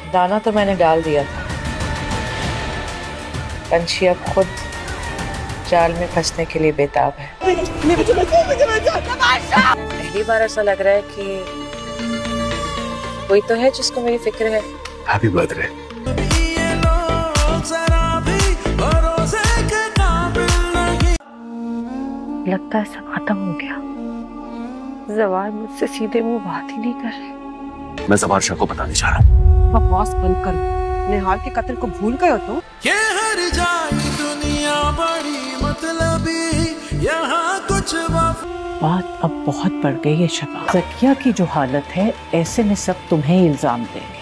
दाना तो मैंने डाल दिया था, पंछी अब खुद जाल में फंसने के लिए बेताब है। पहली बार ऐसा लग रहा है कि कोई तो है जिसको मेरी फिक्र है। Happy birthday. लगता है सब खत्म हो गया। जवार मुझसे सीधे मुंह बात ही नहीं कर रहे। मैं जवार शाह को बताने जा रहा हूँ। बकवास बंद कर। निहाल के कत्ल को भूल गए हो तो? ये हर जाए दुनिया बड़ी मतलबी, यहाँ कुछ बात अब बहुत बढ़ गई है शबा। ज़किया की जो हालत है, ऐसे में सब तुम्हें इल्जाम देंगे।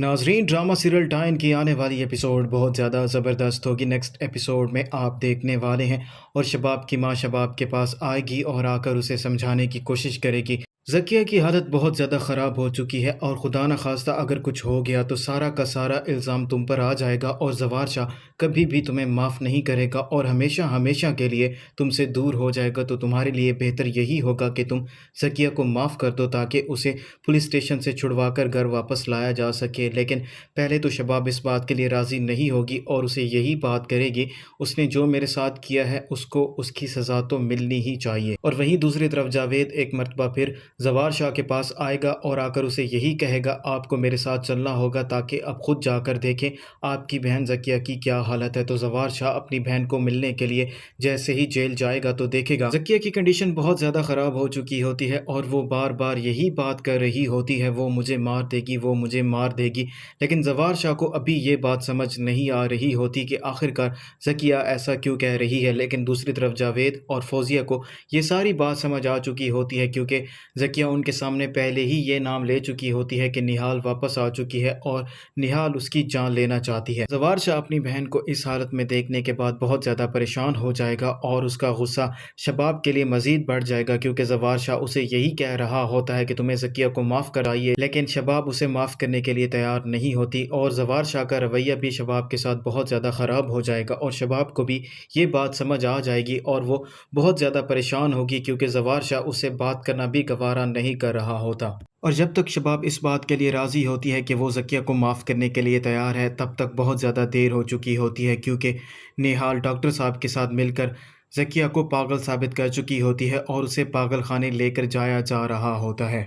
नाजरीन, ड्रामा सीरियल डाइन की आने वाली एपिसोड बहुत ज़्यादा ज़बरदस्त होगी। नेक्स्ट एपिसोड में आप देखने वाले हैं और शबाब की माँ शबाब के पास आएगी और आकर उसे समझाने की कोशिश करेगी। ज़किया की हालत बहुत ज़्यादा ख़राब हो चुकी है और खुदा न खास्ता अगर कुछ हो गया तो सारा का सारा इल्ज़ाम तुम पर आ जाएगा और ज़वार शाह कभी भी तुम्हें माफ़ नहीं करेगा और हमेशा हमेशा के लिए तुमसे दूर हो जाएगा। तो तुम्हारे लिए बेहतर यही होगा कि तुम ज़किया को माफ़ कर दो ताकि उसे पुलिस स्टेशन से छुड़वा कर घर वापस लाया जा सके। लेकिन पहले तो शबाब इस बात के लिए राज़ी नहीं होगी और उसे यही बात करेगी, उसने जो मेरे साथ किया है उसको उसकी सज़ा तो मिलनी ही चाहिए। और वहीं दूसरी तरफ जावेद एक मरतबा फिर ज़वार शाह के पास आएगा और आकर उसे यही कहेगा, आपको मेरे साथ चलना होगा ताकि अब खुद जाकर देखें आपकी बहन ज़किया की क्या हालत है। तो ज़वार शाह अपनी बहन को मिलने के लिए जैसे ही जेल जाएगा तो देखेगा ज़किया की कंडीशन बहुत ज़्यादा ख़राब हो चुकी होती है और वो बार बार यही बात कर रही होती है, वो मुझे मार देगी, वो मुझे मार देगी। लेकिन ज़वार शाह को अभी ये बात समझ नहीं आ रही होती कि आखिरकार ज़किया ऐसा क्यों कह रही है। लेकिन दूसरी तरफ जावेद और फौजिया को ये सारी बात समझ आ चुकी होती है क्योंकि ज़किया उनके सामने पहले ही ये नाम ले चुकी होती है कि निहाल वापस आ चुकी है और निहाल उसकी जान लेना चाहती है। ज़वार शाह अपनी बहन को इस हालत में देखने के बाद बहुत ज़्यादा परेशान हो जाएगा और उसका गुस्सा शबाब के लिए मज़ीद बढ़ जाएगा क्योंकि ज़वार शाह उसे यही कह रहा होता है कि तुम्हें ज़किया को माफ़ कराइए, लेकिन शबाब उसे माफ़ करने के लिए तैयार नहीं होती और ज़वार शाह का रवैया भी शबाब के साथ बहुत ज़्यादा ख़राब हो जाएगा और शबाब को भी ये बात समझ आ जाएगी और वो बहुत ज़्यादा परेशान होगी क्योंकि ज़वार शाह उससे बात करना भी गवारा नहीं कर रहा होता। और जब तक शबाब इस बात के लिए राज़ी होती है कि वो ज़किया को माफ़ करने के लिए तैयार है, तब तक बहुत ज़्यादा देर हो चुकी होती है क्योंकि निहाल डॉक्टर साहब के साथ मिलकर ज़किया को पागल साबित कर चुकी होती है और उसे पागल खाने लेकर जाया जा रहा होता है।